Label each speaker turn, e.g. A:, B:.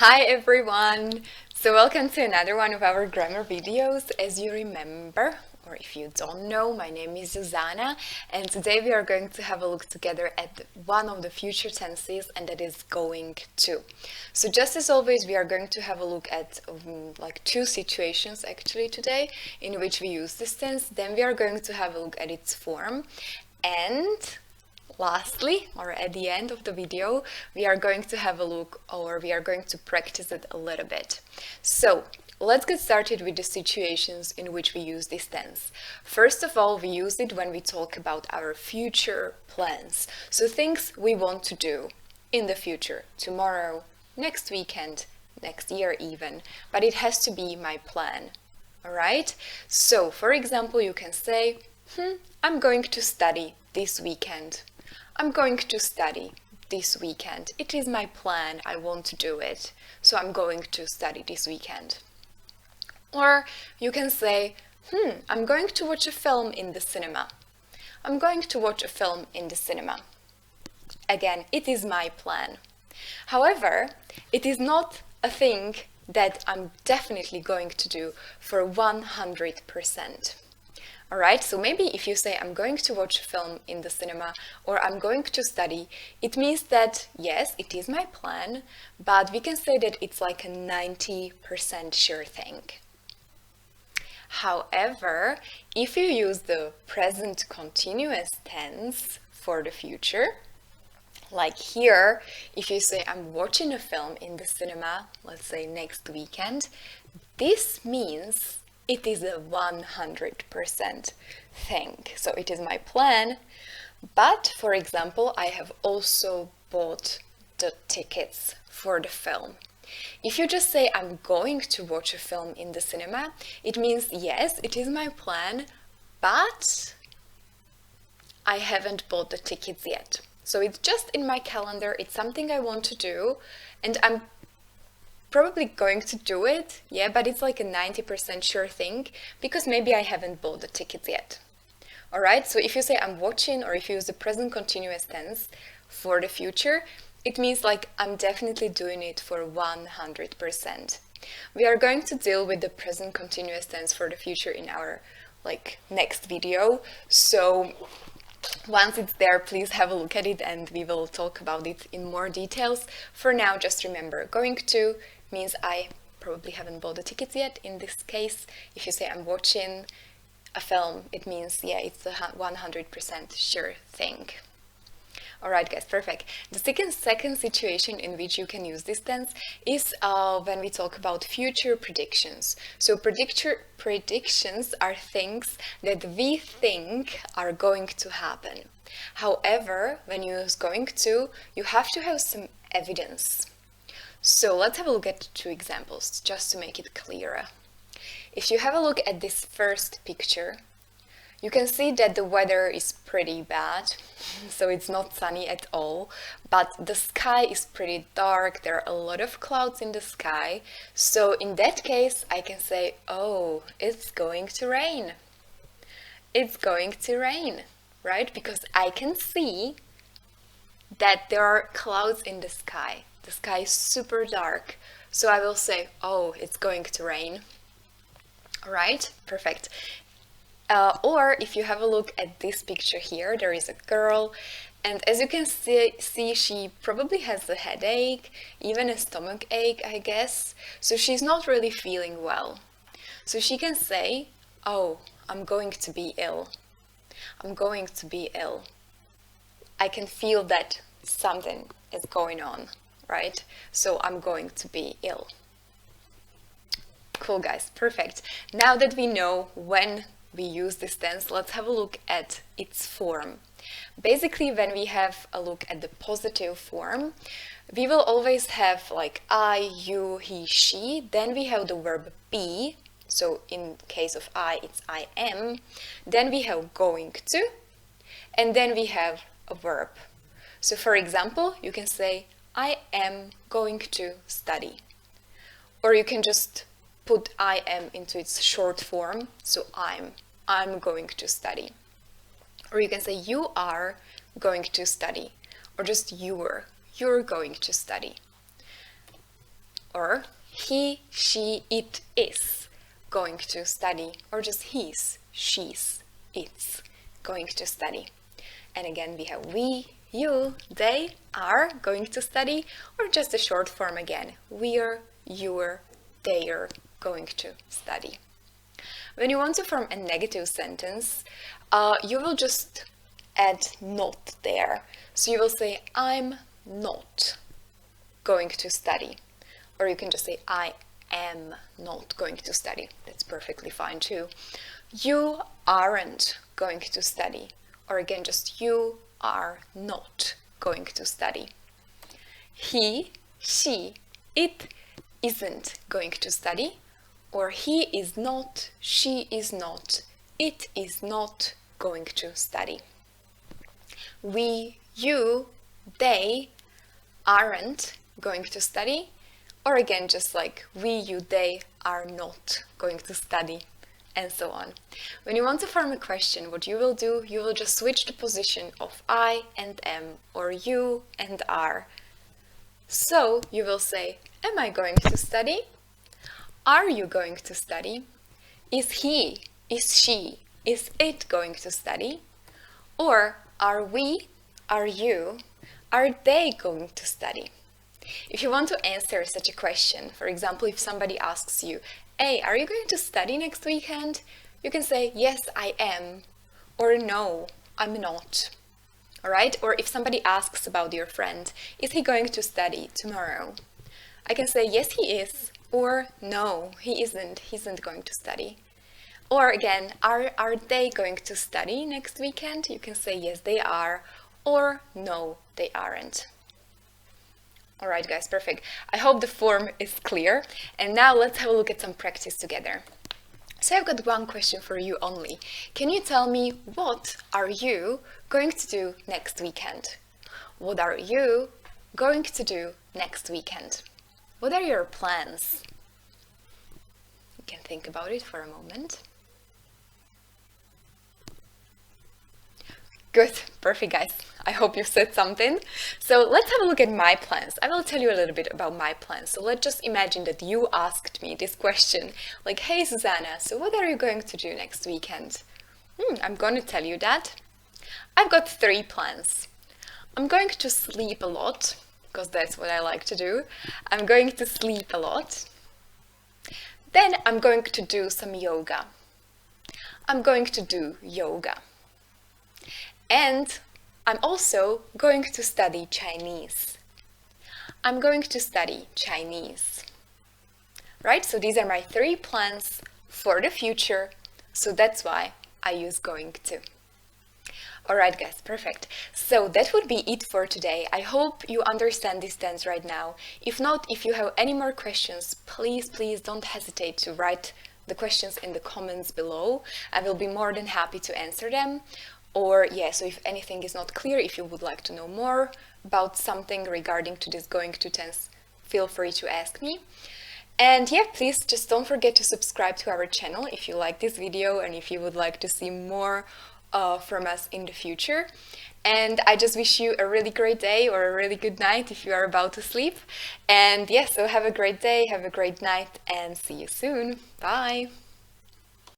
A: Hi everyone! So welcome to another one of our grammar videos. As you remember, or if you don't know, my name is Zuzana, and today we are going to have a look together at one of the future tenses, and that is going to. So just as always, we are going to have a look at like two situations actually today in which we use this tense. Then we are going to have a look at its form, and lastly, or at the end of the video, we are going to have a look, or we are going to practice it a little bit. So let's get started with the situations in which we use this tense. First of all, we use it when we talk about our future plans. So things we want to do in the future, tomorrow, next weekend, next year even, but it has to be my plan. All right? So, for example, you can say, I'm going to study this weekend. I'm going to study this weekend. It is my plan. I want to do it. So I'm going to study this weekend. Or you can say, I'm going to watch a film in the cinema. I'm going to watch a film in the cinema. Again, it is my plan. However, it is not a thing that I'm definitely going to do for 100%. Alright, so maybe if you say I'm going to watch a film in the cinema or I'm going to study, it means that yes, it is my plan, but we can say that it's like a 90% sure thing. However, if you use the present continuous tense for the future, like here, if you say I'm watching a film in the cinema, let's say next weekend, this means it is a 100% thing. So it is my plan, but for example, I have also bought the tickets for the film. If you just say I'm going to watch a film in the cinema, it means yes, it is my plan, but I haven't bought the tickets yet. So it's just in my calendar, it's something I want to do, and I'm probably going to do it, yeah, but it's like a 90% sure thing because maybe I haven't bought the tickets yet. Alright, so if you say I'm watching, or if you use the present continuous tense for the future, it means like I'm definitely doing it for 100%. We are going to deal with the present continuous tense for the future in our next video. So once it's there, please have a look at it and we will talk about it in more details. For now, just remember, going to means I probably haven't bought the tickets yet. In this case, if you say I'm watching a film, it means, yeah, it's a 100% sure thing. Alright guys, perfect. The second situation in which you can use this tense is when we talk about future predictions. So predictions are things that we think are going to happen. However, when you use going to, you have to have some evidence. So let's have a look at two examples just to make it clearer. If you have a look at this first picture, you can see that the weather is pretty bad, so it's not sunny at all, but the sky is pretty dark, there are a lot of clouds in the sky, so in that case I can say, oh, it's going to rain. It's going to rain, right? Because I can see that there are clouds in the sky. The sky is super dark, so I will say, oh, it's going to rain. Alright, perfect. Or if you have a look at this picture here, there is a girl, and as you can see, she probably has a headache, even a stomach ache, I guess. So she's not really feeling well. So she can say, oh, I'm going to be ill. I'm going to be ill. I can feel that something is going on, right? So I'm going to be ill. Cool, guys, perfect. Now that we know when we use this tense, let's have a look at its form. Basically, when we have a look at the positive form, we will always have like I, you, he, she. Then we have the verb be. So in case of I, it's I am. Then we have going to. And then we have a verb. So for example, you can say I am going to study. Or you can just put I am into its short form. So I'm going to study. Or you can say you are going to study, or just you're going to study. or he, she, it is going to study, or just he's, she's, it's going to study. And again, we have we, you, they are going to study, or just a short form again, we're, you're, they're going to study. When you want to form a negative sentence, you will just add not there. So you will say, I'm not going to study. Or you can just say, I am not going to study. That's perfectly fine too. You aren't going to study. Or again, just you are not going to study. He, she, it isn't going to study. Or he is not, she is not, it is not going to study. We, you, they aren't going to study. Or again, just like we, you, they are not going to study, and so on. When you want to form a question, what you will do, you will just switch the position of I and am, or you and are. So you will say, am I going to study? Are you going to study? Is he, is she, is it going to study? Or are we, are you, are they going to study? If you want to answer such a question, for example, if somebody asks you, hey, are you going to study next weekend? You can say, yes, I am, or no, I'm not. All right? Or if somebody asks about your friend, is he going to study tomorrow? I can say, yes, he is, or no, he isn't going to study. Or again, are they going to study next weekend? You can say, yes, they are, or no, they aren't. All right, guys, perfect. I hope the form is clear. And now let's have a look at some practice together. So I've got one question for you only. Can you tell me, what are you going to do next weekend? What are you going to do next weekend? What are your plans? You can think about it for a moment. Good, perfect, guys. I hope you said something. So let's have a look at my plans. I will tell you a little bit about my plans. So let's just imagine that you asked me this question, like, hey, Susanna, so what are you going to do next weekend? I'm going to tell you that. I've got 3 plans. I'm going to sleep a lot, because that's what I like to do. I'm going to sleep a lot. Then I'm going to do some yoga. I'm going to do yoga. And I'm also going to study Chinese. I'm going to study Chinese. Right? So these are my 3 plans for the future. So that's why I use going to. Alright guys, perfect. So that would be it for today. I hope you understand this tense right now. If not, if you have any more questions, please don't hesitate to write the questions in the comments below. I will be more than happy to answer them. Or so if anything is not clear, if you would like to know more about something regarding to this going to tense, feel free to ask me. And please just don't forget to subscribe to our channel if you like this video and if you would like to see more from us in the future. And I just wish you a really great day or a really good night if you are about to sleep. And so have a great day, have a great night, and see you soon. Bye!